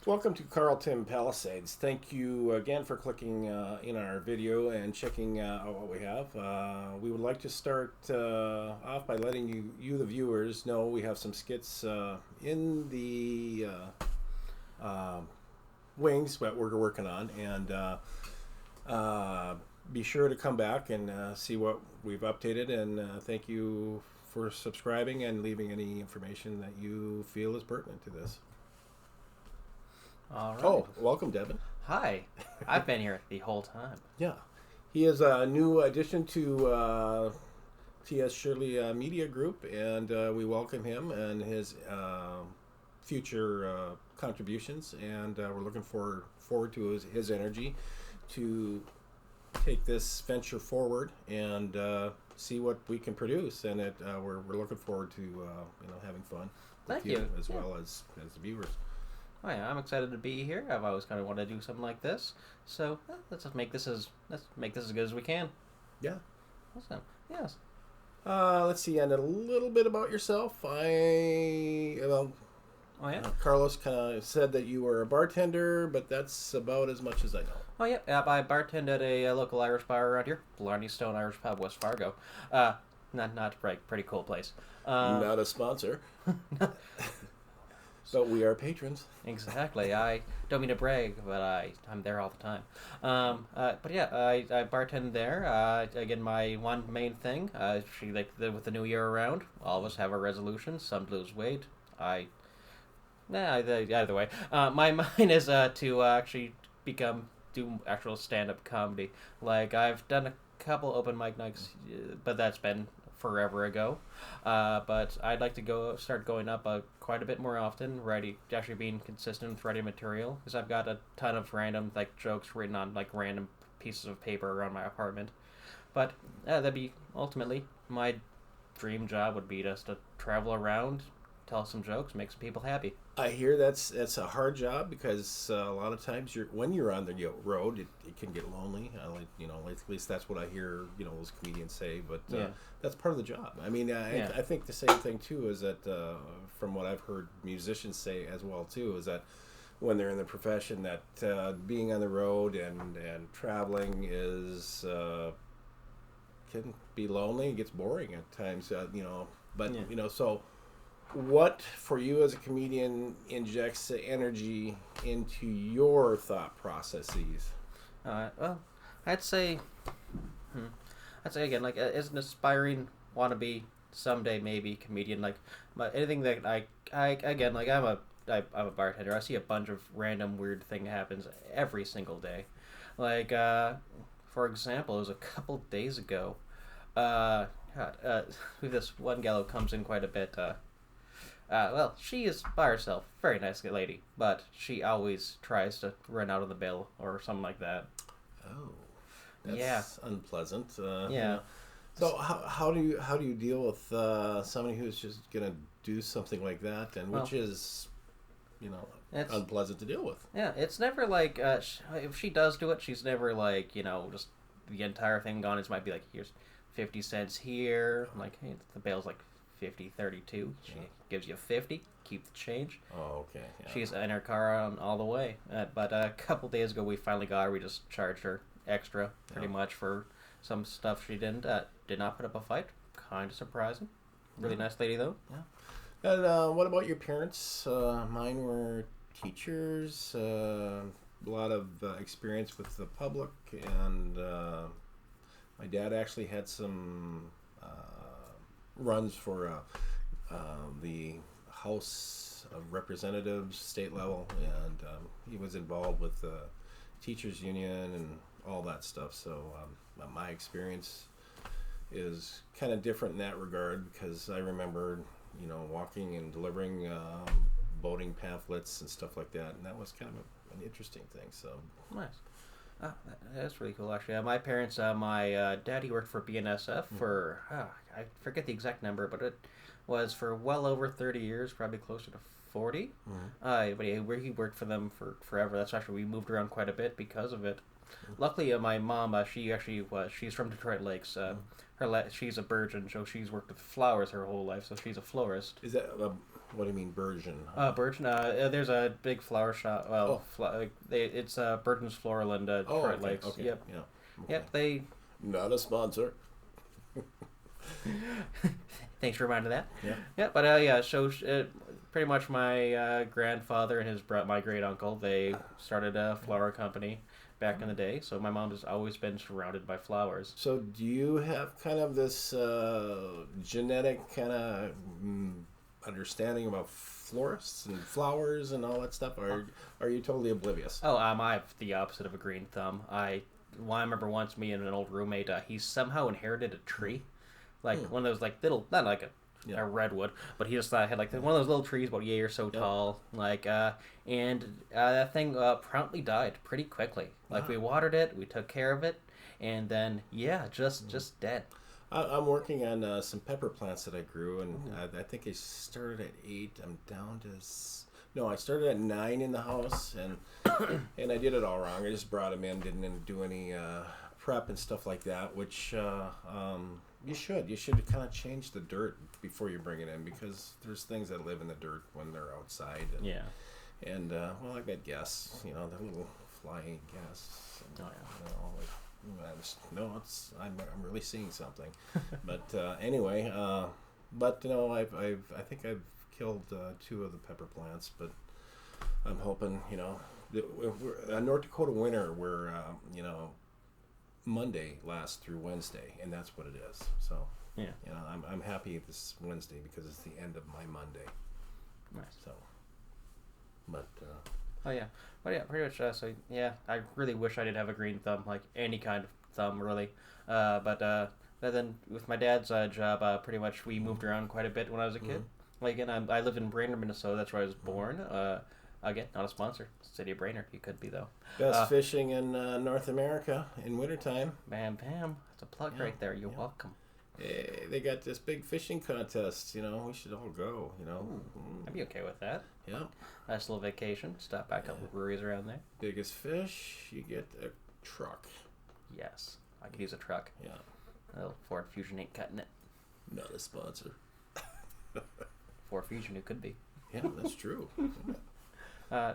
Welcome to Carltim Pallisades. Thank you again for clicking in our video and checking out what we have. We would like to start off by letting the viewers, know we have some skits in the wings that we're working on, and be sure to come back and see what we've updated. And thank you for subscribing and leaving any information that you feel is pertinent to this. All right. Oh, welcome, Devin. Hi. I've been here the whole time. Yeah. He is a new addition to T.S. Shirley Media Group, and we welcome him and his future contributions, and we're looking forward to his energy to take this venture forward and see what we can produce. And we're looking forward to having fun with Thank you. as well as the viewers. Oh, yeah, I'm excited to be here. I've always kind of wanted to do something like this. So let's make this as good as we can. Yeah. Awesome. Yes. Let's see, and a little bit about yourself. Oh yeah. Carlos kind of said that you were a bartender, but that's about as much as I know. Oh yeah. I bartend at a local Irish bar around here, Blarney Stone Irish Pub, West Fargo. Not right. Pretty cool place. Not a sponsor. But we are patrons. Exactly. I don't mean to brag, but I'm there all the time. But yeah, I bartend there. Again, my one main thing, with the new year around, all of us have our resolutions. Some lose weight. Either way. Mine is to actually do actual stand-up comedy. Like, I've done a couple open mic nights, but that's been forever ago. But I'd like to start going up quite a bit more often, actually being consistent with writing material, because I've got a ton of random jokes written on random pieces of paper around my apartment. But that'd be ultimately my dream job, would be just to travel around, tell some jokes, make some people happy. I hear that's a hard job, because a lot of times when you're on the road, it can get lonely. At least that's what I hear those comedians say. But that's part of the job. I mean, I think the same thing too is that from what I've heard musicians say as well too, is that when they're in the profession, that being on the road and traveling is can be lonely. It gets boring at times. So. What, for you as a comedian, injects the energy into your thought processes? Well, I'd say again, as an aspiring wannabe someday maybe comedian, but anything that I'm a bartender. I see a bunch of random weird thing happens every single day. For example, it was a couple days ago. This one gal who comes in quite a bit. Well, she is by herself. Very nice lady. But she always tries to run out of the bill or something like that. Oh. That's unpleasant. Yeah. So how do you deal with somebody who's just going to do something like that, and which is, unpleasant to deal with? Yeah, it's never if she does do it, she's never just the entire thing gone. It might be here's 50 cents here. Hey, the bail's 50, 32. She gives you 50. Keep the change. Oh, okay. Yeah. She's in her car on all the way. But a couple days ago, we finally got her. We just charged her extra, pretty much, for some stuff she did not put up a fight. Kind of surprising. Really nice lady, though. Yeah. And what about your parents? Mine were teachers. A lot of experience with the public, and my dad actually had some runs for the House of Representatives, state level, and he was involved with the teachers union and all that stuff. So my experience is kind of different in that regard, because I remember walking and delivering voting pamphlets and stuff like that, and that was kind of an interesting thing. So nice. That's really cool, actually. My parents, my daddy worked for BNSF for, I forget the exact number, but it was for well over 30 years, probably closer to 40. But he worked for them for forever. That's actually, we moved around quite a bit because of it. Luckily, my mom, she's from Detroit Lakes. Mm-hmm. She's a virgin, so she's worked with flowers her whole life, so she's a florist. is that What do you mean, Bergen? Burgeon. There's a big flower shop. Well, it's Burgeon's Floral in Detroit okay, Lakes. okay, Yep. yeah. Okay. Yep. They. Not a sponsor. Thanks for reminding that. Yeah. Yeah, but yeah. So pretty much my grandfather and my great uncle, they started a flower company back in the day. So my mom has always been surrounded by flowers. So do you have kind of this genetic kind of understanding about florists and flowers and all that stuff, or are you totally oblivious? Oh, I have the opposite of a green thumb. I remember once me and an old roommate, he somehow inherited a tree, like one of those like little, not like a redwood, but he just had like one of those little trees about a yay or so tall, like and that thing promptly died pretty quickly. Like we watered it, we took care of it, and then just dead. I'm working on some pepper plants that I grew, and I think I started at 8. I'm down to no, I started at 9 in the house, and and I did it all wrong. I just brought them in, didn't do any prep and stuff like that, which you should kind of change the dirt before you bring it in, because there's things that live in the dirt when they're outside. And, well, I got guests, the little flying guests. And, I'm really seeing something. But anyway, I think I've killed 2 of the pepper plants, but I'm hoping, North Dakota winter, we're Monday lasts through Wednesday, and that's what it is. So I'm happy this Wednesday because it's the end of my Monday. Nice. So, but pretty much. So yeah, I really wish I did have a green thumb, like any kind of thumb, really. But then with my dad's job, pretty much we moved around quite a bit when I was a kid. Like, again, I lived in Brainerd, Minnesota. That's where I was born. Again, not a sponsor. City of Brainerd. You could be, though. Best fishing in North America in wintertime. Bam, bam. That's a plug right there. You're welcome. Hey, they got this big fishing contest. We should all go, I'd be okay with that. Yeah. Nice little vacation. Stop by a couple of breweries around there. Biggest fish, you get a truck. Yes. I could use a truck. Yeah. Well, Ford Fusion ain't cutting it. Not a sponsor. Ford Fusion, it could be. Yeah, that's true. I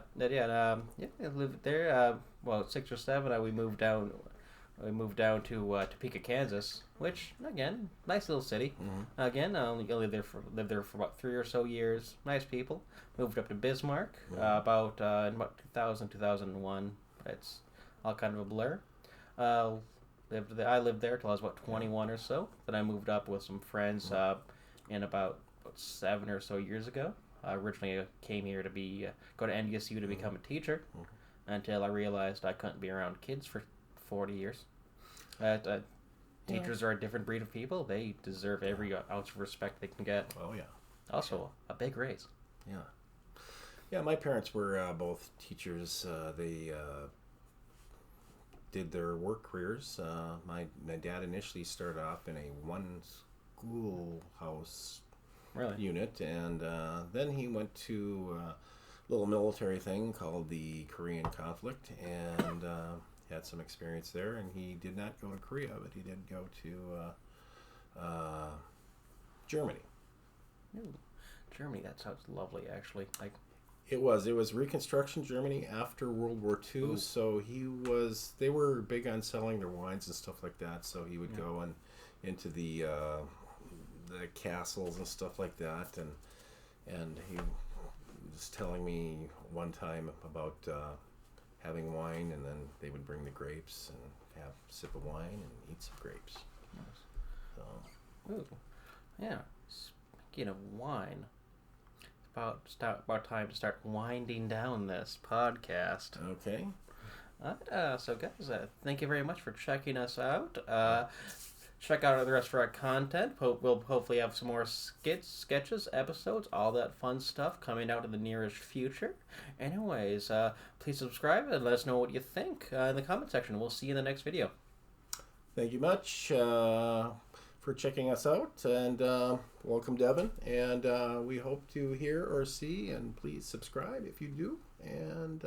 lived there. 6 or 7. We moved down. We moved down to Topeka, Kansas, which again, nice little city. Again, I only lived there for about 3 or so years. Nice people. Moved up to Bismarck in about 2000, 2001. It's all kind of a blur. I lived there till I was about 21 or so. Then I moved up with some friends in about 7 or so years ago. I originally came here to go to NDSU to become a teacher, until I realized I couldn't be around kids for 40 years. Teachers are a different breed of people. They deserve every ounce of respect they can get. Oh, yeah. Also, a big raise. Yeah. Yeah, my parents were both teachers. They did their work careers. My dad initially started off in a one schoolhouse unit, and then he went to a little military thing called the Korean conflict, and had some experience there. And he did not go to Korea, but he did go to Germany. Ooh, Germany, that sounds lovely, actually. It was Reconstruction Germany after World War II. Ooh. So they were big on selling their wines and stuff like that. So he would go into the castles and stuff like that, and he was telling me one time about having wine, and then they would bring the grapes and have a sip of wine and eat some grapes. Nice. So. Ooh. Yeah. Speaking of wine, it's about time to start winding down this podcast. Okay. So guys, thank you very much for checking us out. Check out the rest of our content. We'll hopefully have some more skits, sketches, episodes, all that fun stuff coming out in the nearest future. Anyways, please subscribe and let us know what you think in the comment section. We'll see you in the next video. Thank you much for checking us out, and welcome, Devin. And we hope to hear or see, and please subscribe if you do. And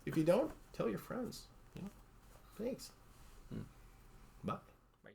if you don't, tell your friends. Thanks.